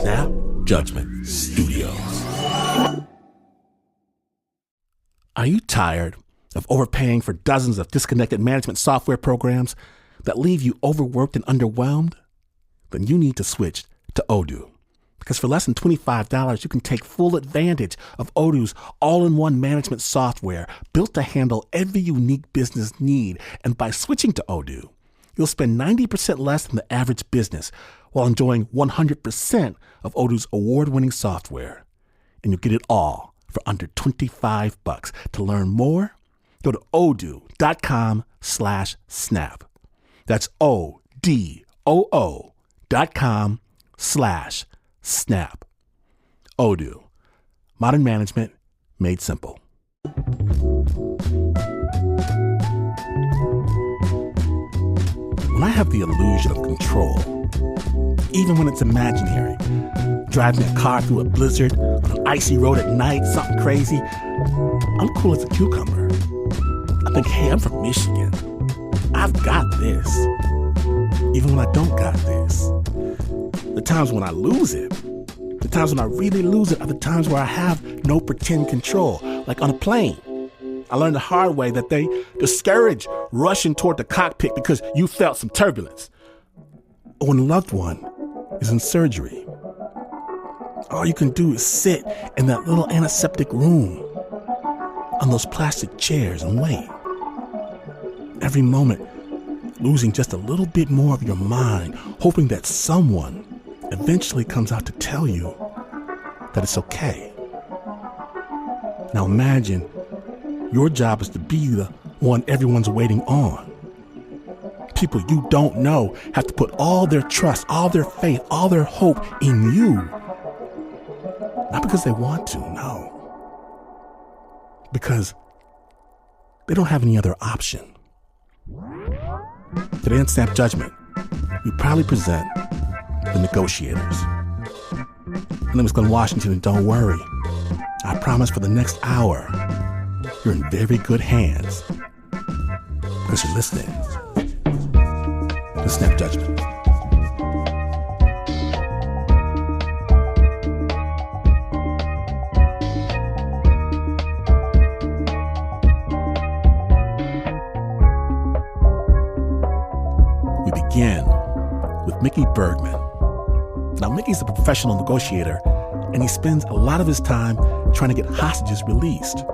Snap Judgment Studios. Are you tired of overpaying for dozens of disconnected management software programs that leave you overworked and underwhelmed? Then you need to switch to Odoo. Because for less than $25, you can take full advantage of Odoo's all-in-one management software built to handle every unique business need. And by switching to Odoo, you'll spend 90% less than the average business while enjoying 100% of Odoo's award-winning software. And you'll get it all for under $25. To learn more, go to odoo.com/snap. That's odoo.com/snap. Odoo. Modern management made simple. When I have the illusion of control, even when it's imaginary, driving a car through a blizzard on an icy road at night, something crazy, I'm cool as a cucumber. I think, hey, I'm from Michigan. I've got this. Even when I don't got this. The times when I lose it, the times when I really lose it are the times where I have no pretend control, like on a plane. I learned the hard way that they discourage rushing toward the cockpit because you felt some turbulence. Or when a loved one is in surgery, all you can do is sit in that little antiseptic room on those plastic chairs and wait. Every moment, losing just a little bit more of your mind, hoping that someone eventually comes out to tell you that it's okay. Now imagine your job is to be the one everyone's waiting on. People you don't know have to put all their trust, all their faith, all their hope in you. Not because they want to, no. Because they don't have any other option. Today on Snap Judgment, we proudly present the Negotiators. My name is Glenn Washington, and don't worry. I promise for the next hour, you're in very good hands. Because you're listening to Snap Judgment. We begin with Mickey Bergman. Now, Mickey's a professional negotiator, and he spends a lot of his time trying to get hostages released.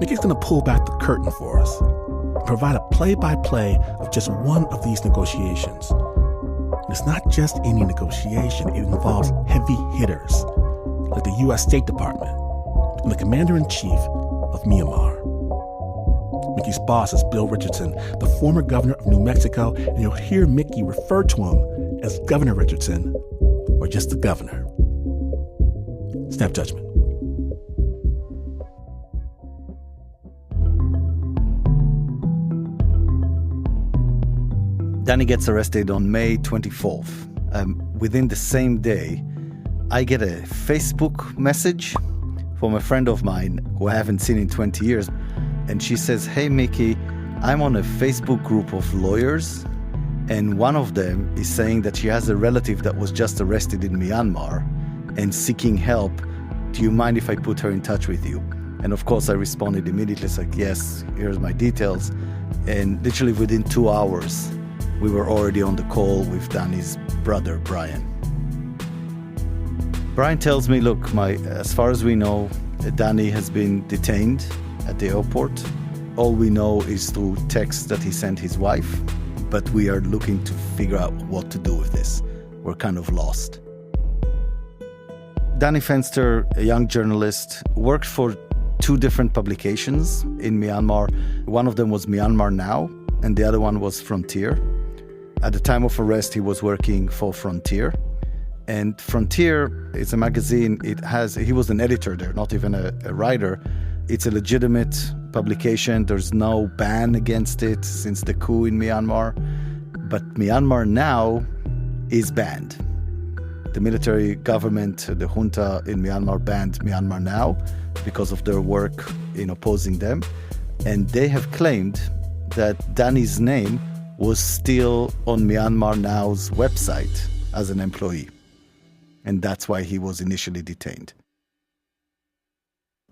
Mickey's going to pull back the curtain for us and provide a play-by-play of just one of these negotiations. And it's not just any negotiation. It involves heavy hitters, like the U.S. State Department and the Commander-in-Chief of Myanmar. Mickey's boss is Bill Richardson, the former governor of New Mexico, and you'll hear Mickey refer to him as Governor Richardson or just the governor. Snap Judgment. Danny gets arrested on May 24th. Within the same day, I get a Facebook message from a friend of mine who I haven't seen in 20 years. And she says, "Hey, Mickey, I'm on a Facebook group of lawyers, and one of them is saying that she has a relative that was just arrested in Myanmar and seeking help. Do you mind if I put her in touch with you?" And of course, I responded immediately, it's like, "Yes, here's my details." And literally within 2 hours, we were already on the call with Danny's brother, Brian. Brian tells me, look, as far as we know, Danny has been detained at the airport. All we know is through texts that he sent his wife, but we are looking to figure out what to do with this. We're kind of lost. Danny Fenster, a young journalist, worked for 2 different publications in Myanmar. One of them was Myanmar Now, and the other one was Frontier. At the time of arrest, he was working for Frontier. And Frontier is a magazine. He was an editor there, not even a writer. It's a legitimate publication. There's no ban against it since the coup in Myanmar. But Myanmar Now is banned. The military government, the junta in Myanmar, banned Myanmar Now because of their work in opposing them. And they have claimed that Danny's name was still on Myanmar Now's website as an employee. And that's why he was initially detained.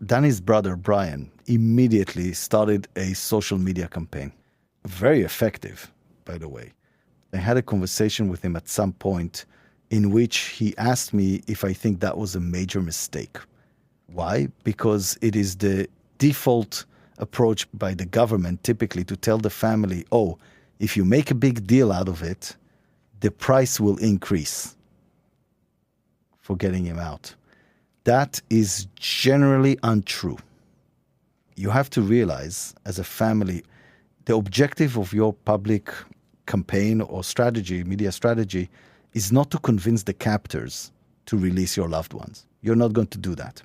Danny's brother, Brian, immediately started a social media campaign. Very effective, by the way. I had a conversation with him at some point in which he asked me if I think that was a major mistake. Why? Because it is the default approach by the government typically to tell the family, oh, if you make a big deal out of it, the price will increase for getting him out. That is generally untrue. You have to realize, as a family, the objective of your public campaign or strategy, media strategy, is not to convince the captors to release your loved ones. You're not going to do that.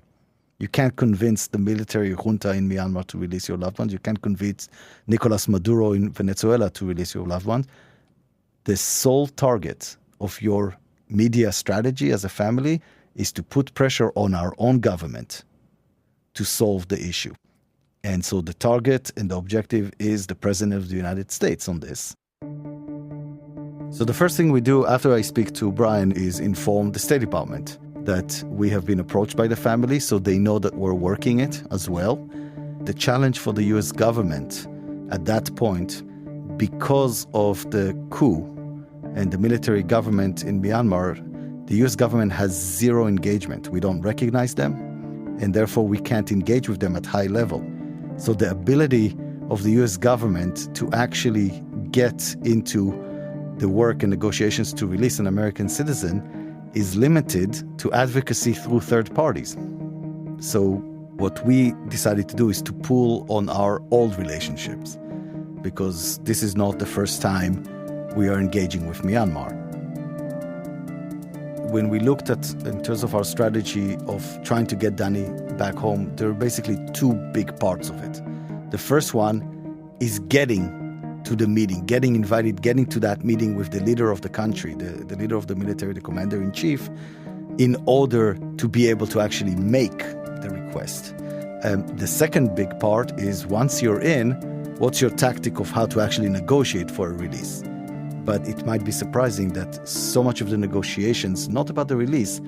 You can't convince the military junta in Myanmar to release your loved ones. You can't convince Nicolas Maduro in Venezuela to release your loved ones. The sole target of your media strategy as a family is to put pressure on our own government to solve the issue. And so the target and the objective is the President of the United States on this. So the first thing we do after I speak to Brian is inform the State Department that we have been approached by the family, so they know that we're working it as well. The challenge for the US government at that point, because of the coup and the military government in Myanmar, the US government has zero engagement. We don't recognize them, and therefore we can't engage with them at high level. So the ability of the US government to actually get into the work and negotiations to release an American citizen is limited to advocacy through third parties. So what we decided to do is to pull on our old relationships, because this is not the first time we are engaging with Myanmar. When we looked at, in terms of our strategy of trying to get Danny back home, there are basically two big parts of it. The first one is getting to the meeting, getting invited, getting to that meeting with the leader of the country, the leader of the military, the commander-in-chief, in order to be able to actually make the request. The second big part is, once you're in, what's your tactic of how to actually negotiate for a release? But it might be surprising that so much of the negotiations, not about the release,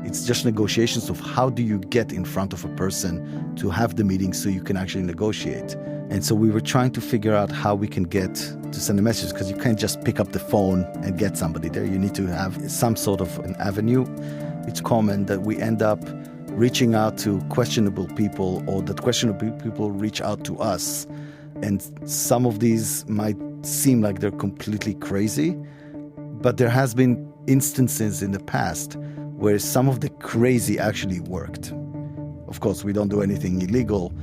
it's just negotiations of how do you get in front of a person to have the meeting so you can actually negotiate. And so we were trying to figure out how we can get to send a message, because you can't just pick up the phone and get somebody there. You need to have some sort of an avenue. It's common that we end up reaching out to questionable people, or that questionable people reach out to us. And some of these might seem like they're completely crazy, but there has been instances in the past where some of the crazy actually worked. Of course, we don't do anything illegal,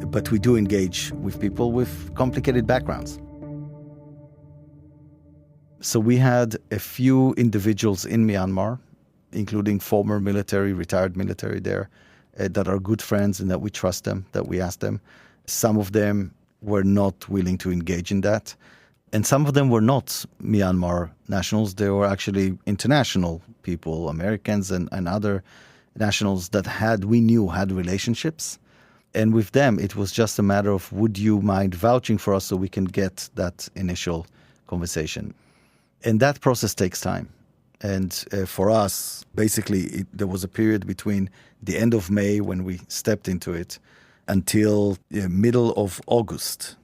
but we do engage with people with complicated backgrounds. So we had a few individuals in Myanmar, including former military, retired military there, that are good friends and that we trust them, that we ask them. Some of them were not willing to engage in that. And some of them were not Myanmar nationals. They were actually international people, Americans and other nationals that we knew had relationships. And with them, it was just a matter of, would you mind vouching for us so we can get that initial conversation? And that process takes time. And for us, basically, there was a period between the end of May, when we stepped into it, until middle of August,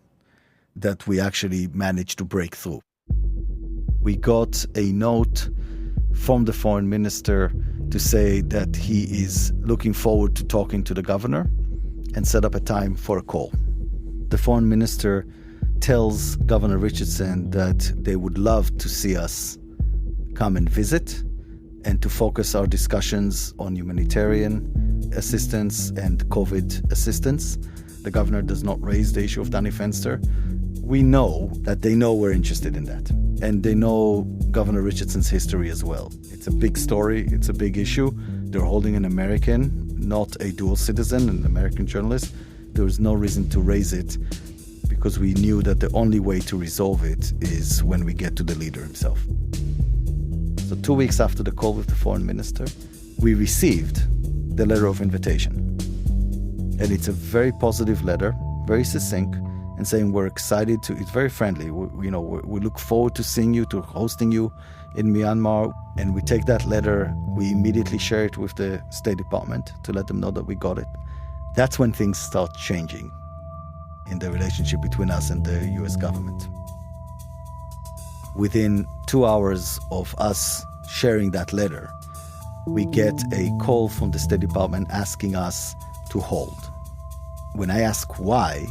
that we actually managed to break through. We got a note from the foreign minister to say that he is looking forward to talking to the governor and set up a time for a call. The foreign minister tells Governor Richardson that they would love to see us come and visit and to focus our discussions on humanitarian assistance and COVID assistance. The governor does not raise the issue of Danny Fenster. We know that they know we're interested in that. And they know Governor Richardson's history as well. It's a big story. It's a big issue. They're holding an American, not a dual citizen, an American journalist. There was no reason to raise it, because we knew that the only way to resolve it is when we get to the leader himself. So 2 weeks after the call with the foreign minister, we received the letter of invitation. And it's a very positive letter, very succinct, and saying we're excited to, it's very friendly. We look forward to seeing you, to hosting you in Myanmar. And we take that letter, we immediately share it with the State Department to let them know that we got it. That's when things start changing in the relationship between us and the US government. Within 2 hours of us sharing that letter, we get a call from the State Department asking us to hold. When I ask why,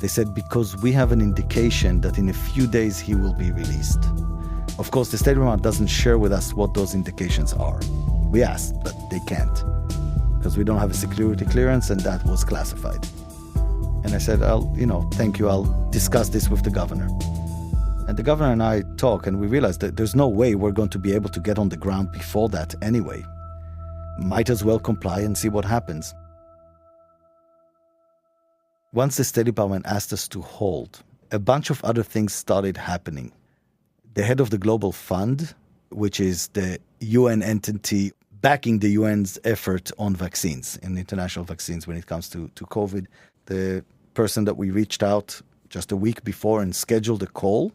they said because we have an indication that in a few days he will be released. Of course, the State Department doesn't share with us what those indications are. We asked, but they can't, because we don't have a security clearance and that was classified. And I said, thank you, I'll discuss this with the governor. And the governor and I talk, and we realized that there's no way we're going to be able to get on the ground before that anyway. Might as well comply and see what happens. Once the State Department asked us to hold, a bunch of other things started happening. The head of the Global Fund, which is the UN entity backing the UN's effort on vaccines, and international vaccines when it comes to COVID, the person that we reached out just a week before and scheduled a call,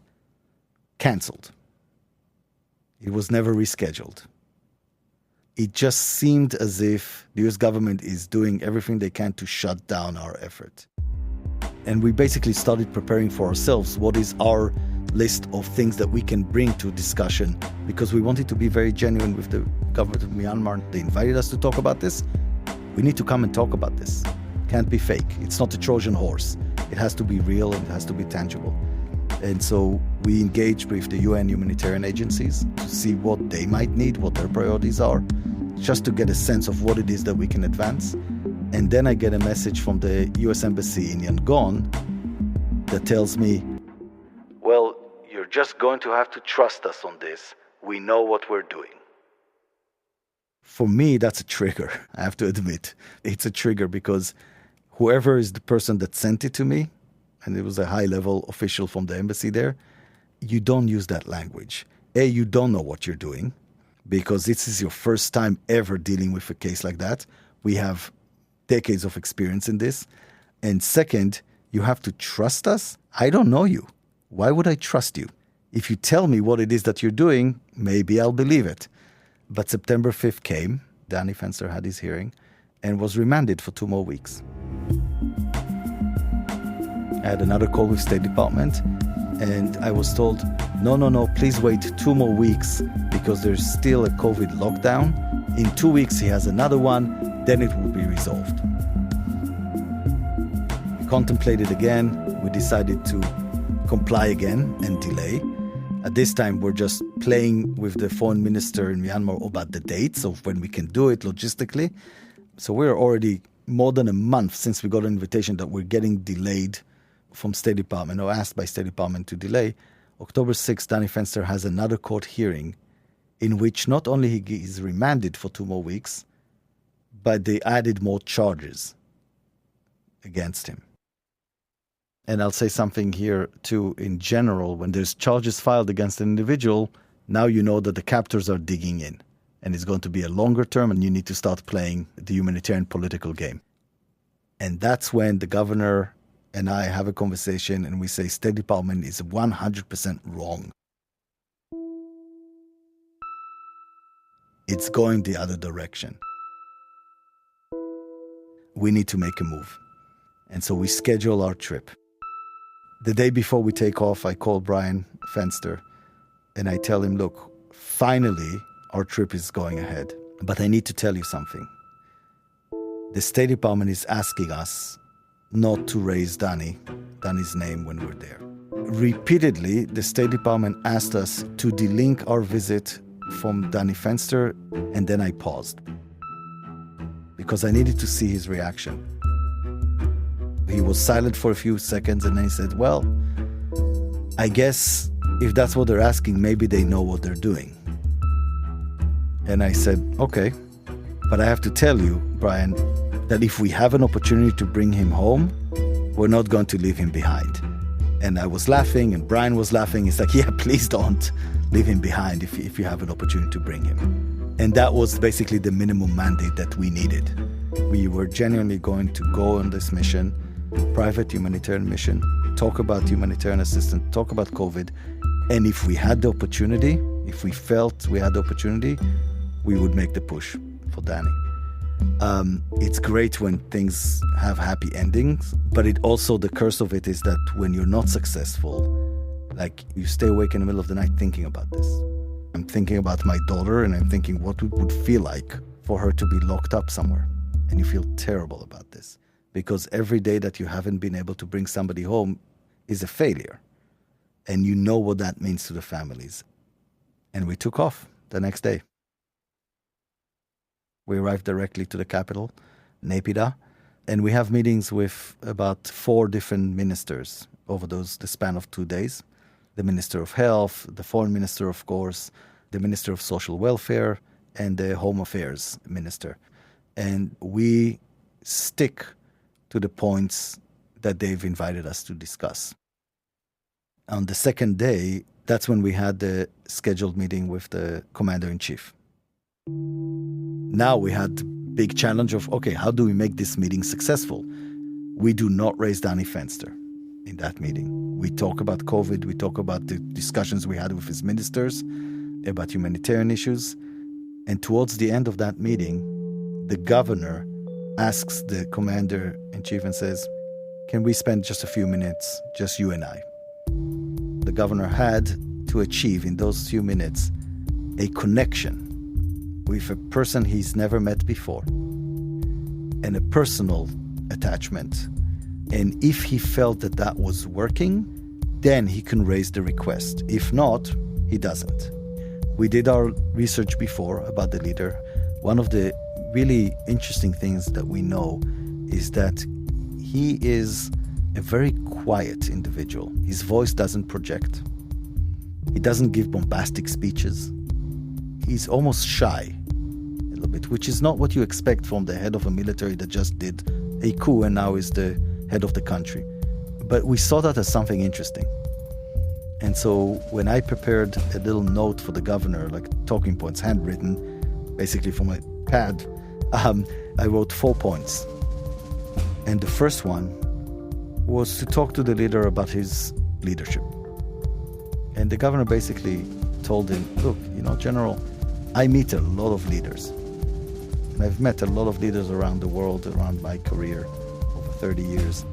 cancelled. It was never rescheduled. It just seemed as if the US government is doing everything they can to shut down our effort. And we basically started preparing for ourselves what is our list of things that we can bring to discussion, because we wanted to be very genuine with the government of Myanmar. They invited us to talk about this. We need to come and talk about this. Can't be fake. It's not a Trojan horse. It has to be real and it has to be tangible. And so we engaged with the UN humanitarian agencies to see what they might need, what their priorities are, just to get a sense of what it is that we can advance. And then I get a message from the US Embassy in Yangon that tells me, well, you're just going to have to trust us on this. We know what we're doing. For me, that's a trigger, I have to admit. It's a trigger because whoever is the person that sent it to me, and it was a high-level official from the embassy there, you don't use that language. A, you don't know what you're doing, because this is your first time ever dealing with a case like that. We have decades of experience in this. And second, you have to trust us. I don't know you. Why would I trust you? If you tell me what it is that you're doing, maybe I'll believe it. But September 5th came, Danny Fenster had his hearing, and was remanded for 2 more weeks. I had another call with State Department, and I was told, no, please wait 2 more weeks because there's still a COVID lockdown. In 2 weeks he has another one, then it will be resolved. We contemplated again, we decided to comply again and delay. At this time, we're just playing with the foreign minister in Myanmar about the dates of when we can do it logistically. So we're already more than a month since we got an invitation that we're getting delayed from State Department, or asked by State Department to delay. October 6th, Danny Fenster has another court hearing in which not only he is remanded for 2 more weeks, but they added more charges against him. And I'll say something here too, in general, when there's charges filed against an individual, now you know that the captors are digging in. And it's going to be a longer term and you need to start playing the humanitarian political game. And that's when the governor and I have a conversation and we say State Department is 100% wrong. It's going the other direction. We need to make a move. And so we schedule our trip. The day before we take off, I call Brian Fenster and I tell him, look, finally our trip is going ahead. But I need to tell you something. The State Department is asking us not to raise Danny's name when we're there. Repeatedly, the State Department asked us to delink our visit from Danny Fenster, and then I paused because I needed to see his reaction. He was silent for a few seconds and then he said, well, I guess if that's what they're asking, maybe they know what they're doing. And I said, okay, but I have to tell you, Brian, that if we have an opportunity to bring him home, we're not going to leave him behind. And I was laughing and Brian was laughing. He's like, yeah, please don't leave him behind if you have an opportunity to bring him. And that was basically the minimum mandate that we needed. We were genuinely going to go on this mission private humanitarian mission, talk about humanitarian assistance, talk about COVID. And if we had the opportunity, if we felt we had the opportunity, we would make the push for Danny. It's great when things have happy endings, but it also, the curse of it is that when you're not successful, like you stay awake in the middle of the night thinking about this. I'm thinking about my daughter and I'm thinking what it would feel like for her to be locked up somewhere. And you feel terrible about this because every day that you haven't been able to bring somebody home is a failure. And you know what that means to the families. And we took off the next day. We arrived directly to the capital, Naypyidaw, and we have meetings with about 4 different ministers over the span of 2 days. The Minister of Health, the Foreign Minister, of course, the Minister of Social Welfare, and the Home Affairs Minister. And we stick to the points that they've invited us to discuss. On the second day, that's when we had the scheduled meeting with the Commander-in-Chief. Now we had the big challenge of, okay, how do we make this meeting successful? We do not raise Danny Fenster in that meeting. We talk about COVID, we talk about the discussions we had with his ministers, about humanitarian issues. And towards the end of that meeting, the governor asks the Commander-in-Chief and says, can we spend just a few minutes, just you and I? The governor had to achieve in those few minutes a connection with a person he's never met before and a personal attachment. And if he felt that that was working, then he can raise the request. If not, he doesn't. We did our research before about the leader. One of the really interesting things that we know is that he is a very quiet individual. His voice doesn't project. He doesn't give bombastic speeches. He's almost shy a little bit, which is not what you expect from the head of a military that just did a coup and now is the head of the country. But we saw that as something interesting. And so when I prepared a little note for the governor, like talking points, handwritten, basically from my pad, I wrote 4 points. And the first one was to talk to the leader about his leadership. And the governor basically told him, look, General, I meet a lot of leaders. And I've met a lot of leaders around the world, around my career, over 30 years.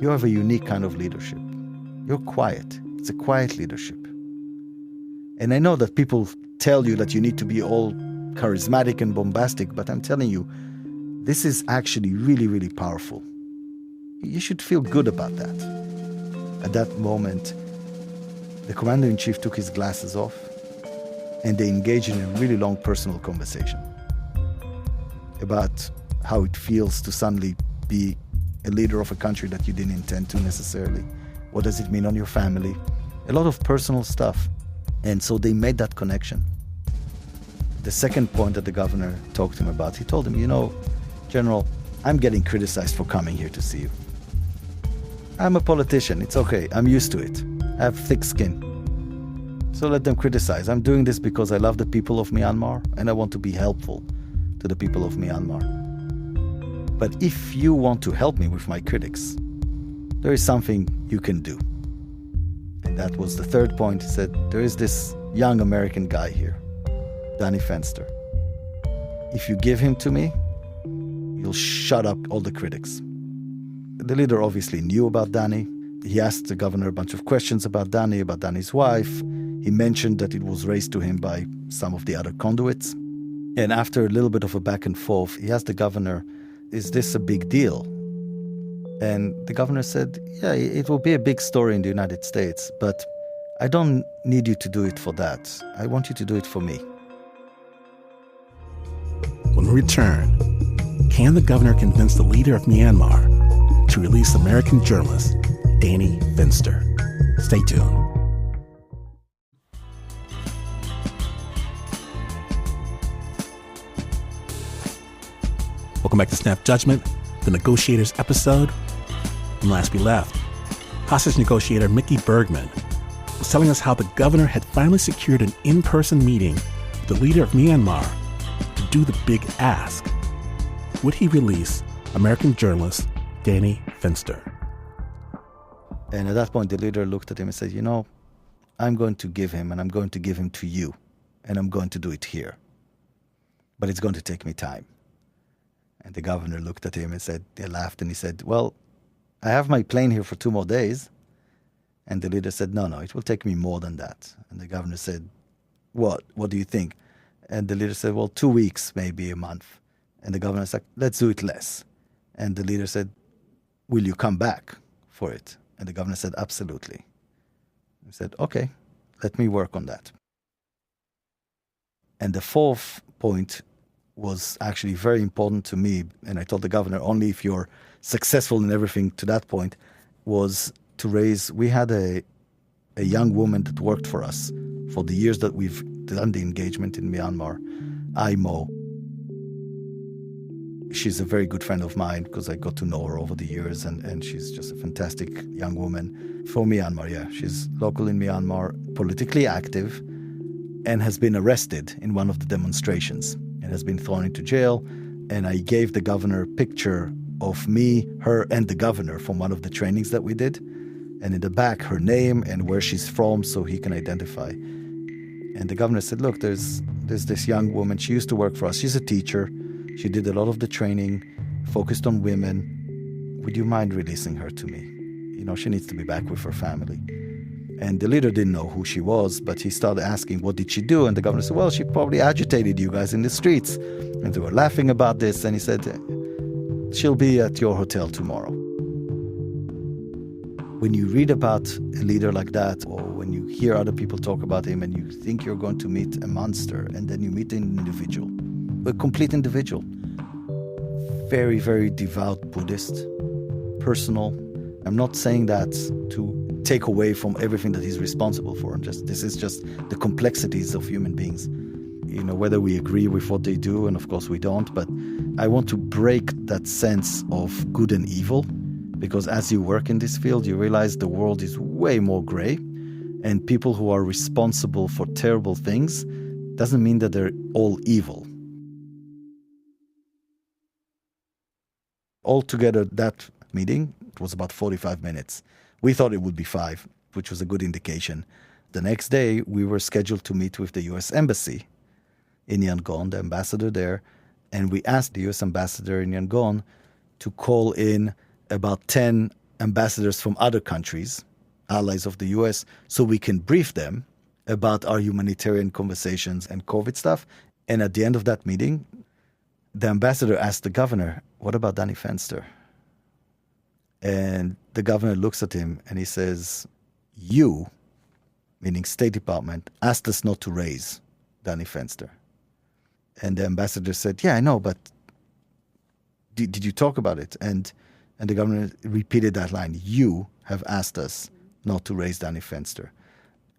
You have a unique kind of leadership. You're quiet. It's a quiet leadership. And I know that people tell you that you need to be all charismatic and bombastic, but I'm telling you, this is actually really, really powerful. You should feel good about that. At that moment, the Commander-in-Chief took his glasses off and they engaged in a really long personal conversation about how it feels to suddenly be a leader of a country that you didn't intend to necessarily. What does it mean on your family? A lot of personal stuff. And so they made that connection. The second point that the governor talked to him about, he told him, General, I'm getting criticized for coming here to see you. I'm a politician. It's okay. I'm used to it. I have thick skin. So let them criticize. I'm doing this because I love the people of Myanmar and I want to be helpful to the people of Myanmar. But if you want to help me with my critics, there is something you can do. And that was the third point. He said, there is this young American guy here, Danny Fenster. If you give him to me, you'll shut up all the critics. The leader obviously knew about Danny. He asked the governor a bunch of questions about Danny's wife. He mentioned that it was raised to him by some of the other conduits. And after a little bit of a back and forth, he asked the governor, is this a big deal? And the governor said, yeah, it will be a big story in the United States, but I don't need you to do it for that. I want you to do it for me. When we return, can the governor convince the leader of Myanmar to release American journalist Danny Fenster? Stay tuned. Welcome back to Snap Judgment, the Negotiators episode. When last we left, hostage negotiator Mickey Bergman was telling us how the governor had finally secured an in-person meeting with the leader of Myanmar to do the big ask. Would he release American journalist Danny Fenster. And at that point, the leader looked at him and said, I'm going to give him, and I'm going to give him to you, and I'm going to do it here. But it's going to take me time. And the governor looked at him and he laughed, and he said, well, I have my plane here for 2 more days. And the leader said, no, it will take me more than that. And the governor said, what do you think? And the leader said, well, 2 weeks, maybe a month. And the governor said, let's do it less. And the leader said, will you come back for it? And the governor said, absolutely. He said, okay, let me work on that. And the fourth point was actually very important to me, and I told the governor, only if you're successful in everything to that point, was to raise, we had a young woman that worked for us for the years that we've done the engagement in Myanmar, Aimo. She's a very good friend of mine because I got to know her over the years, and she's just a fantastic young woman for Myanmar, yeah. She's local in Myanmar, politically active, and has been arrested in one of the demonstrations and has been thrown into jail. And I gave the governor a picture of me, her, and the governor from one of the trainings that we did. And in the back, her name and where she's from so he can identify. And the governor said, look, there's this young woman. She used to work for us. She's a teacher. She did a lot of the training, focused on women. Would you mind releasing her to me? She needs to be back with her family. And the leader didn't know who she was, but he started asking, what did she do? And the governor said, well, she probably agitated you guys in the streets. And they were laughing about this. And he said, she'll be at your hotel tomorrow. When you read about a leader like that, or when you hear other people talk about him and you think you're going to meet a monster, and then you meet an individual, a complete individual, very, very devout Buddhist, personal. I'm not saying that to take away from everything that he's responsible for. This is just the complexities of human beings. Whether we agree with what they do, and of course we don't, but I want to break that sense of good and evil, because as you work in this field, you realize the world is way more gray, and people who are responsible for terrible things doesn't mean that they're all evil. Altogether, that meeting, it was about 45 minutes. We thought it would be 5, which was a good indication. The next day, we were scheduled to meet with the U.S. Embassy in Yangon, the ambassador there, and we asked the U.S. ambassador in Yangon to call in about 10 ambassadors from other countries, allies of the U.S., so we can brief them about our humanitarian conversations and COVID stuff. And at the end of that meeting, the ambassador asked the governor, what about Danny Fenster? And the governor looks at him and he says, you, meaning State Department, asked us not to raise Danny Fenster. And the ambassador said, yeah, I know, but did you talk about it? And the governor repeated that line, you have asked us not to raise Danny Fenster.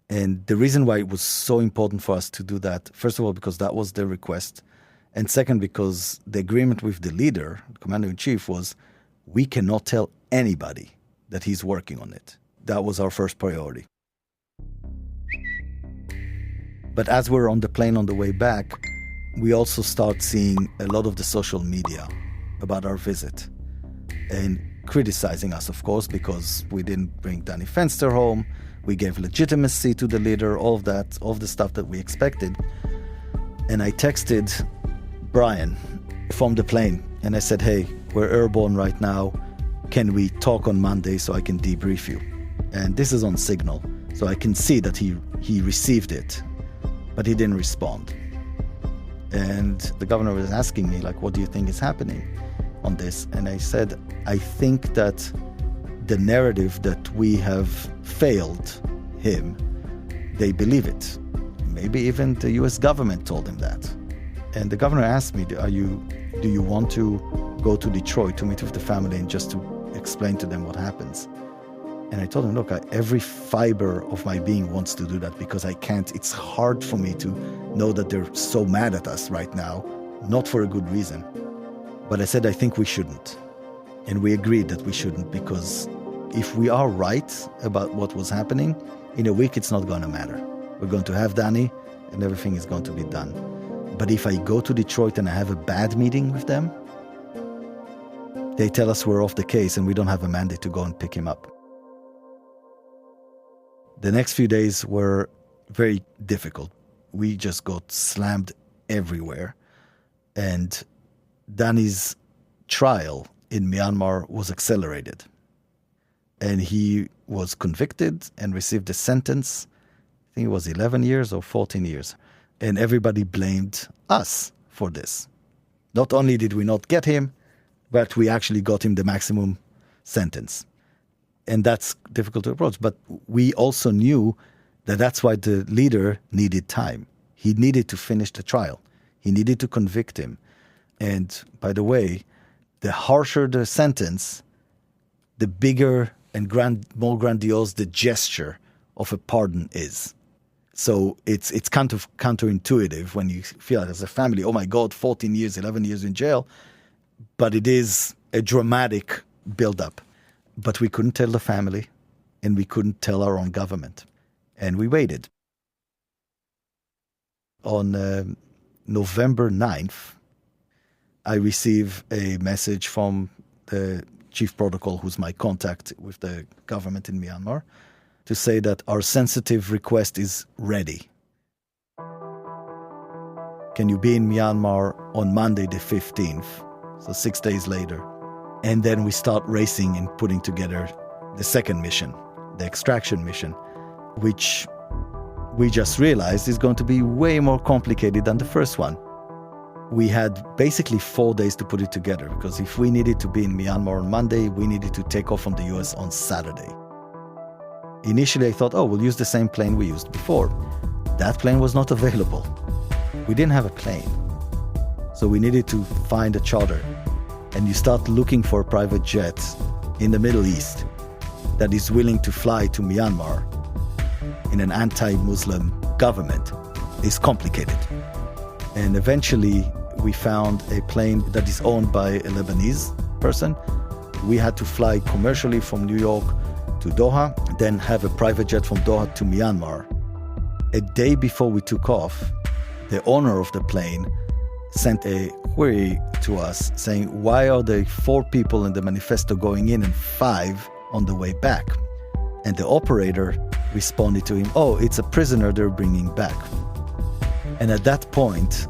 And the reason why it was so important for us to do that, first of all, because that was their request. And second, because the agreement with the leader, the commander-in-chief, was we cannot tell anybody that he's working on it. That was our first priority. But as we're on the plane on the way back, we also start seeing a lot of the social media about our visit and criticizing us, of course, because we didn't bring Danny Fenster home. We gave legitimacy to the leader, all of that, all of the stuff that we expected. And I texted Brian from the plane and I said, hey, we're airborne right now. Can we talk on Monday so I can debrief you? And this is on Signal, so I can see that he received it, but he didn't respond. And the governor was asking me, what do you think is happening on this? And I said, I think that the narrative that we have failed him, they believe it. Maybe even the U.S. government told him that. And the governor asked me, do you want to go to Detroit to meet with the family and just to explain to them what happens? And I told him, look, every fiber of my being wants to do that because I can't. It's hard for me to know that they're so mad at us right now, not for a good reason. But I said, I think we shouldn't. And we agreed that we shouldn't, because if we are right about what was happening, in a week it's not going to matter. We're going to have Danny and everything is going to be done. But if I go to Detroit and I have a bad meeting with them, They tell us we're off the case and we don't have a mandate to go and pick him up. The next few days were very difficult. We just got slammed everywhere. And Danny's trial in Myanmar was accelerated. And he was convicted and received a sentence. I think it was 11 years or 14 years. And everybody blamed us for this. Not only did we not get him, but we actually got him the maximum sentence. And that's difficult to approach. But we also knew that that's why the leader needed time. He needed to finish the trial. He needed to convict him. And by the way, the harsher the sentence, the bigger and more grandiose the gesture of a pardon is. So it's kind of counterintuitive when you feel like as a family, oh my God, 14 years, 11 years in jail. But it is a dramatic build-up. But we couldn't tell the family, and we couldn't tell our own government. And we waited. On November 9th, I receive a message from the chief protocol, who's my contact with the government in Myanmar, to say that our sensitive request is ready. Can you be in Myanmar on Monday the 15th, so 6 days later? And then we start racing and putting together the second mission, the extraction mission, which we just realized is going to be way more complicated than the first one. We had basically 4 days to put it together, because if we needed to be in Myanmar on Monday, we needed to take off from the US on Saturday. Initially, I thought, we'll use the same plane we used before. That plane was not available. We didn't have a plane. So we needed to find a charter. And you start looking for a private jet in the Middle East that is willing to fly to Myanmar in an anti-Muslim government is complicated. And eventually, we found a plane that is owned by a Lebanese person. We had to fly commercially from New York to Doha, then have a private jet from Doha to Myanmar. A day before we took off, the owner of the plane sent a query to us saying, why are there 4 people in the manifesto going in and 5 on the way back? And the operator responded to him, it's a prisoner they're bringing back. And at that point,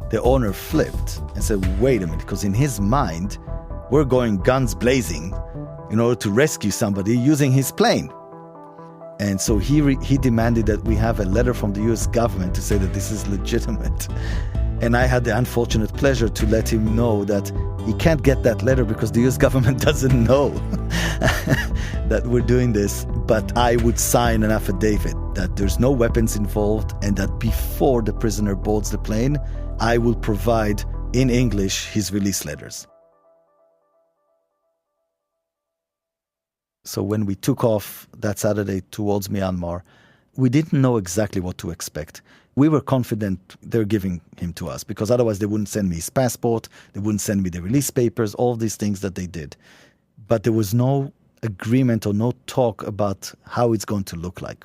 the owner flipped and said, wait a minute, because in his mind, we're going guns blazing in order to rescue somebody using his plane. And so he demanded that we have a letter from the US government to say that this is legitimate. And I had the unfortunate pleasure to let him know that he can't get that letter because the US government doesn't know that we're doing this. But I would sign an affidavit that there's no weapons involved and that before the prisoner boards the plane, I will provide in English his release letters. So when we took off that Saturday towards Myanmar, we didn't know exactly what to expect. We were confident they're giving him to us because otherwise they wouldn't send me his passport, they wouldn't send me the release papers, all these things that they did. But there was no agreement or no talk about how it's going to look like.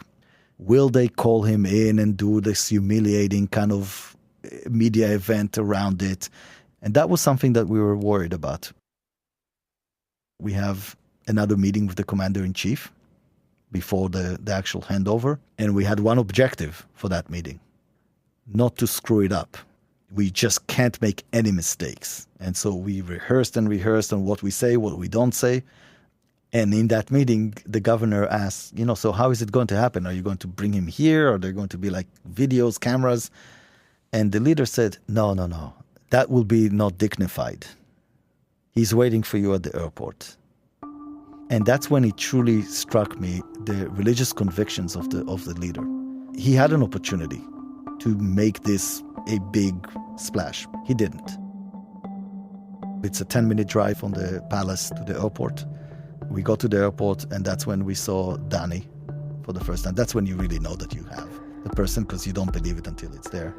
Will they call him in and do this humiliating kind of media event around it? And that was something that we were worried about. We have another meeting with the commander-in-chief before the actual handover. And we had one objective for that meeting, not to screw it up. We just can't make any mistakes. And so we rehearsed on what we say, what we don't say. And in that meeting, the governor asked, so how is it going to happen? Are you going to bring him here? Are there going to be like videos, cameras? And the leader said, no. That will be not dignified. He's waiting for you at the airport. And that's when it truly struck me, the religious convictions of the leader. He had an opportunity to make this a big splash. He didn't. It's a 10-minute drive from the palace to the airport. We got to the airport, and that's when we saw Danny for the first time. That's when you really know that you have the person, because you don't believe it until it's there.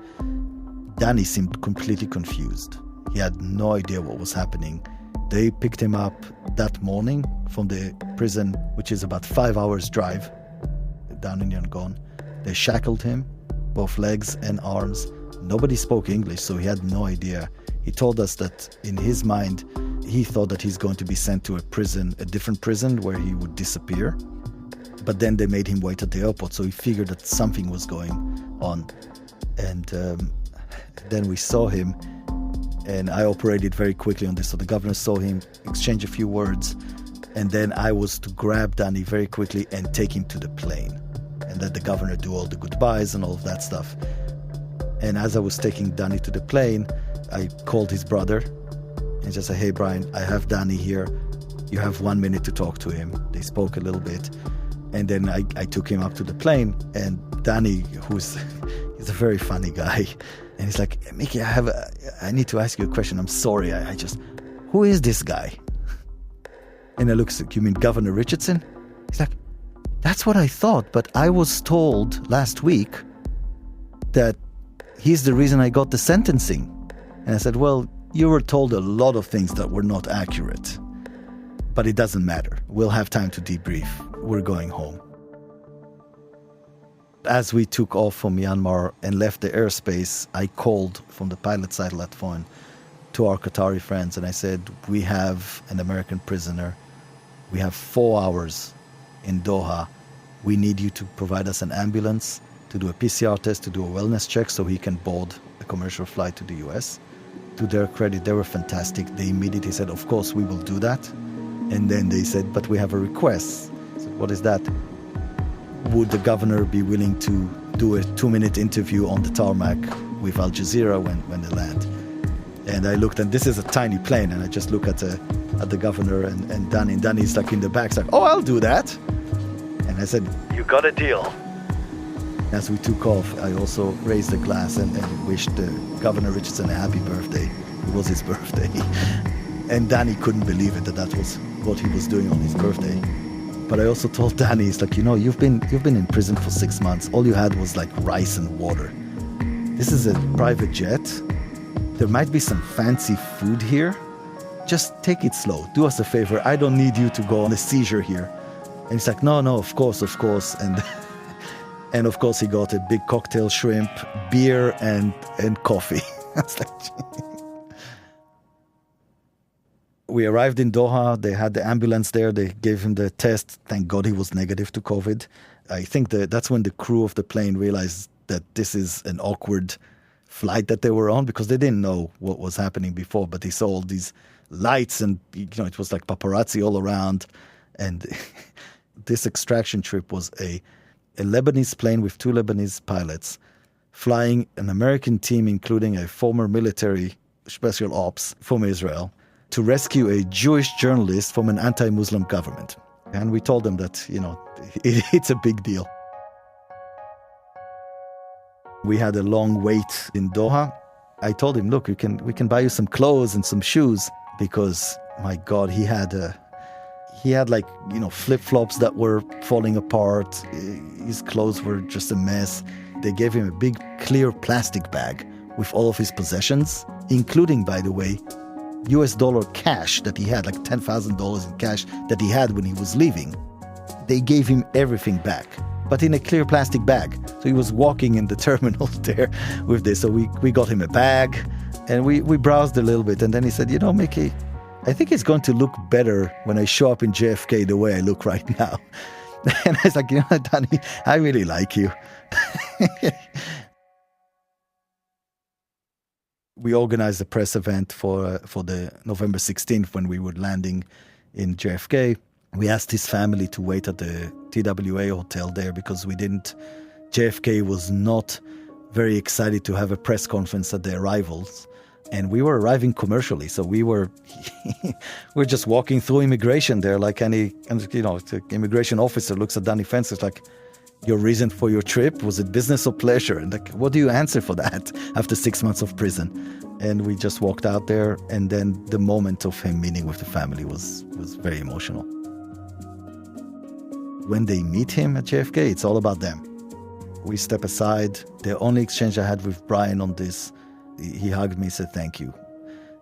Danny seemed completely confused. He had no idea what was happening. They picked him up that morning from the prison, which is about 5 hours drive down in Yangon. They shackled him, both legs and arms, Nobody spoke English, so he had no idea. He told us that in his mind, he thought that he's going to be sent to a different prison where he would disappear. But then they made him wait at the airport, so he figured that something was going on. And then we saw him, and I operated very quickly on this. So the governor saw him, exchange a few words, and then I was to grab Danny very quickly and take him to the plane. And let the governor do all the goodbyes and all of that stuff. And as I was taking Danny to the plane, I called his brother and just said, "Hey, Brian, I have Danny here. You have 1 minute to talk to him." They spoke a little bit. And then I took him up to the plane. And Danny, he's a very funny guy. And he's like, "Mickey, I need to ask you a question. I'm sorry. Who is this guy?" And I looked, "You mean Governor Richardson?" He's like, "That's what I thought, but I was told last week that he's the reason I got the sentencing." And I said, "Well, you were told a lot of things that were not accurate, but it doesn't matter. We'll have time to debrief. We're going home." As we took off from Myanmar and left the airspace, I called from the pilot satellite phone to our Qatari friends and I said, "We have an American prisoner. We have 4 hours in Doha. We need you to provide us an ambulance, to do a PCR test, to do a wellness check so he can board a commercial flight to the US." To their credit, they were fantastic. They immediately said, "Of course, we will do that." And then they said, "But we have a request." I said, "What is that?" "Would the governor be willing to do a 2-minute interview on the tarmac with Al Jazeera when they land?" And I looked, and this is a tiny plane, and I just look at the governor and Danny. And Danny's like in the back, like, "Oh, I'll do that." And I said, "You got a deal." As we took off, I also raised a glass and wished Governor Richardson a happy birthday. It was his birthday. And Danny couldn't believe it that was what he was doing on his birthday. But I also told Danny, it's like, you've been in prison for 6 months. All you had was like rice and water. This is a private jet. There might be some fancy food here. Just take it slow. Do us a favor. I don't need you to go on a seizure here. And he's like, no, of course. And of course he got a big cocktail shrimp, beer and coffee. I was like, we arrived in Doha. They had the ambulance there. They gave him the test. Thank God he was negative to COVID. I think that's when the crew of the plane realized that this is an awkward flight that they were on, because they didn't know what was happening before, but they saw all these lights and it was like paparazzi all around. And this extraction trip was a Lebanese plane with 2 Lebanese pilots flying an American team, including a former military special ops from Israel, to rescue a Jewish journalist from an anti-Muslim government. And we told them that, it's a big deal. We had a long wait in Doha. I told him, look, we can buy you some clothes and some shoes, because, my God, he had flip-flops that were falling apart. His clothes were just a mess. They gave him a big clear plastic bag with all of his possessions, including, by the way, US dollar cash that he had, like $10,000 in cash that he had when he was leaving. They gave him everything back, but in a clear plastic bag. So he was walking in the terminal there with this. So we got him a bag and we browsed a little bit. And then he said, Mickey, I think it's going to look better when I show up in JFK the way I look right now. And I was like, Danny, I really like you. We organized a press event for the November 16th when we were landing in JFK. We asked his family to wait at the TWA hotel there because JFK was not very excited to have a press conference at the arrivals. And we were arriving commercially, so we're just walking through immigration there like the immigration officer looks at Danny Fence, it's like, your reason for your trip, was it business or pleasure? And like, what do you answer for that after 6 months of prison? And we just walked out there, and then the moment of him meeting with the family was very emotional. When they meet him at JFK, it's all about them. We step aside. The only exchange I had with Brian on this, he hugged me, said thank you.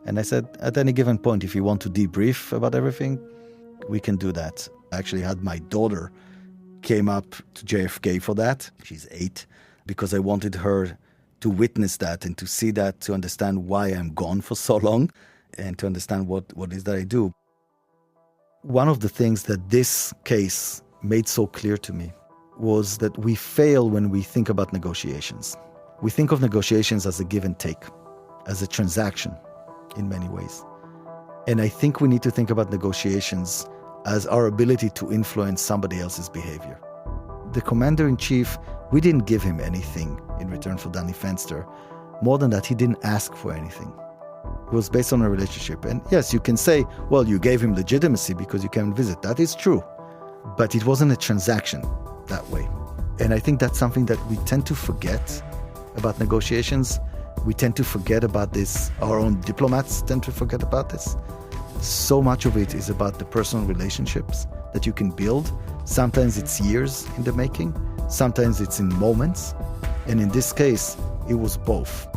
And I said, at any given point, if you want to debrief about everything, we can do that. I actually had my daughter came up to JFK for that. She's 8, because I wanted her to witness that and to see that, to understand why I'm gone for so long and to understand what is that I do. One of the things that this case made so clear to me was that we fail when we think about negotiations. We think of negotiations as a give and take, as a transaction in many ways. And I think we need to think about negotiations as our ability to influence somebody else's behavior. The commander-in-chief, we didn't give him anything in return for Danny Fenster. More than that, he didn't ask for anything. It was based on a relationship. And yes, you can say, well, you gave him legitimacy because you came and visit. That is true. But it wasn't a transaction that way. And I think that's something that we tend to forget about negotiations. We tend to forget about this. Our own diplomats tend to forget about this. So much of it is about the personal relationships that you can build. Sometimes it's years in the making. Sometimes it's in moments. And in this case, it was both.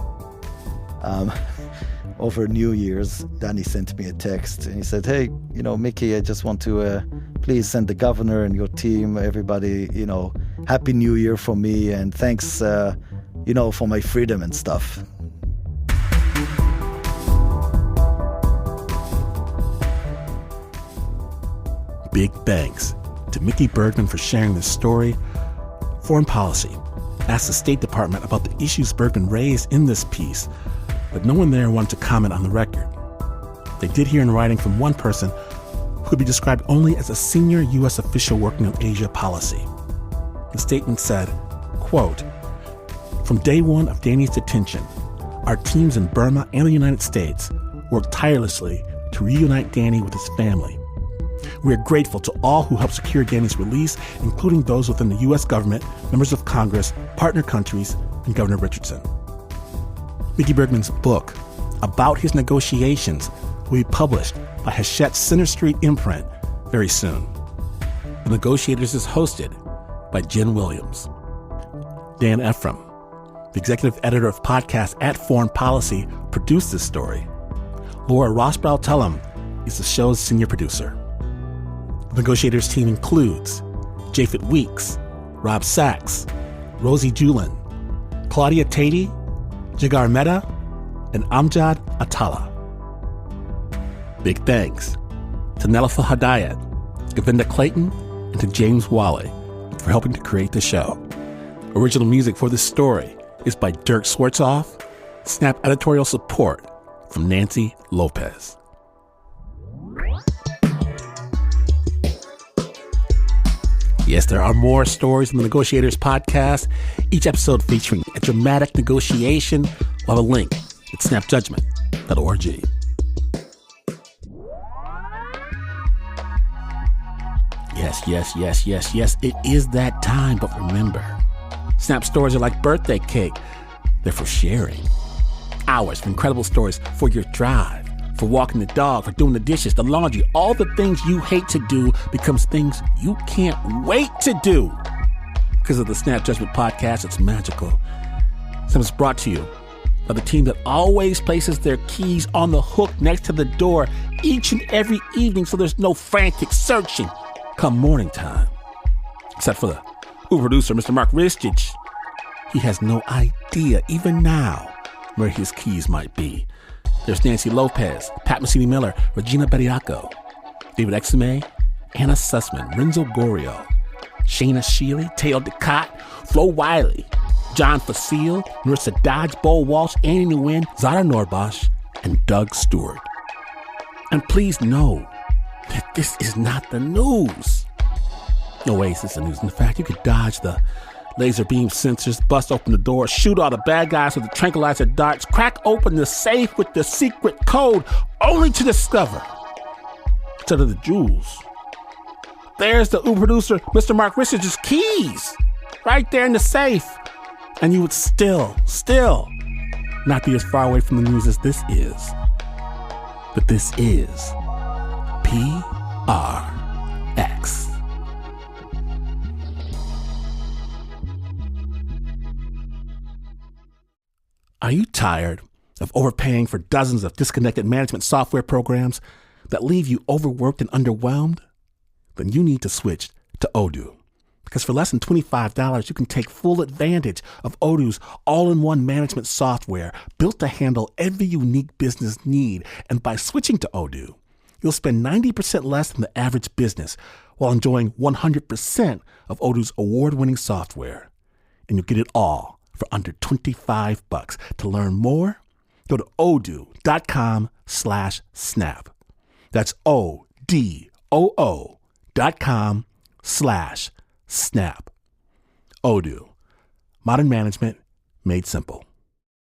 Over New Year's, Danny sent me a text and he said, hey, Mickey, I just want to please send the governor and your team, everybody, Happy New Year for me and thanks, for my freedom and stuff. Big thanks to Mickey Bergman for sharing this story. Foreign Policy asked the State Department about the issues Bergman raised in this piece, but no one there wanted to comment on the record. They did hear in writing from one person who could be described only as a senior U.S. official working on Asia policy. The statement said, quote, "From day one of Danny's detention, our teams in Burma and the United States worked tirelessly to reunite Danny with his family. We are grateful to all who helped secure Danny's release, including those within the U.S. government, members of Congress, partner countries, and Governor Richardson." Mickey Bergman's book about his negotiations will be published by Hachette's Center Street imprint very soon. The Negotiators is hosted by Jen Williams. Dan Ephron, the executive editor of podcasts at Foreign Policy, produced this story. Laura Rosbrow-Telem is the show's senior producer. The Negotiators team includes Japhet Weeks, Rob Sachs, Rosie Julin, Claudia Teti, Jigar Mehta, and Amjad Atallah. Big thanks to Nelufar Hedayat, Govinda Clayton, and to James Wolley for helping to create the show. Original music for this story is by Dirk Swartzoff. Snap editorial support from Nancy Lopez. Yes, there are more stories in the Negotiators podcast, each episode featuring a dramatic negotiation. We'll have a link at snapjudgment.org. Yes, it is that time, but remember, Snap stories are like birthday cake. They're for sharing. Hours of incredible stories for your drive, for walking the dog, for doing the dishes, the laundry, all the things you hate to do becomes things you can't wait to do. Because of the Snap Judgment podcast, it's magical. So it's brought to you by the team that always places their keys on the hook next to the door each and every evening so there's no frantic searching come morning time. Except for the producer, Mr. Mark Ristich. He has no idea, even now, where his keys might be. There's Nancy Lopez, Pat Mesiti-Miller, Regina Bediaco, David Exume, Anna Sussman, Renzo Gorio, Shayna Shealy, Teo DeCott, Flo Wiley, John Facile, Marissa Dodge, Bo Walsh, Annie Nguyen, Zara Norbosch, and Doug Stewart. And please know that this is not the news. No way is this the news. In fact, you could dodge the laser beam sensors, bust open the door, shoot all the bad guys with the tranquilizer darts, crack open the safe with the secret code, only to discover, instead of the jewels, there's the producer, Mr. Mark Richich's keys, right there in the safe. And you would still not be as far away from the news as this is. But this is PRX. Are you tired of overpaying for dozens of disconnected management software programs that leave you overworked and underwhelmed? Then you need to switch to Odoo, Because for less than $25, you can take full advantage of Odoo's all-in-one management software built to handle every unique business need. And by switching to Odoo, you'll spend 90% less than the average business while enjoying 100% of Odoo's award-winning software. And you'll get it all for under $25. To learn more, go to odoo.com/snap. That's odoo.com/snap. Odoo, modern management made simple.